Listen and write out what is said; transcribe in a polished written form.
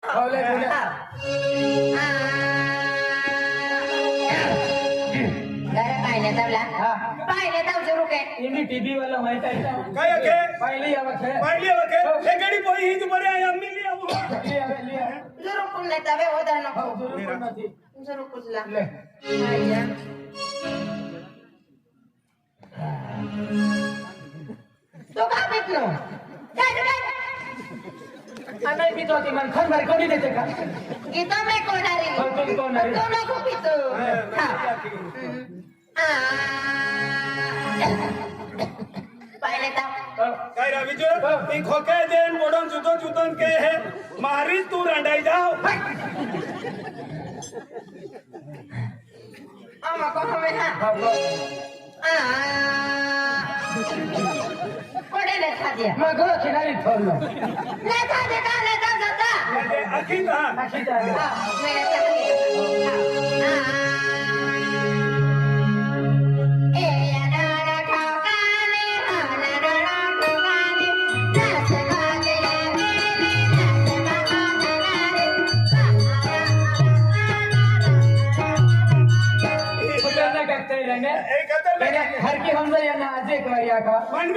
बोले बोले घरा पाहिल्या तवला हा पाहिल्या तवचे रुके इनी टीवी वाला माहित आहे का काय ओके पहिली आवक है पाहिली ओके हे गडी पोई ही तुम्हारे आई अम्मी लिया वो लिया जरूर कुल नाही तवे होदर नको हो जरूर करना थी जरूर कुचला ले आया तो का पितलो काय नाही पित होती मन खन भर कोणी देते का गीता में कोणारी हो तुम कोणारी तो नको पितो पाहिले तर काय रावीजो ती खोके देन बोडून जुतन के हे मारी तू रंडाई जाओ आमा को हमें हा कोडे ने खा दिया मग खिलाडी ठेवलं ले खा दे का ले जा जाता अखी हा अशी झाली मेरे चाहते ए यारा ठोकाने हाना ठोकाने नाच गागे लागे नाच गागे कुठं नाही करता येईल एक आता हर की हमजा यांना आज एक वाया का मन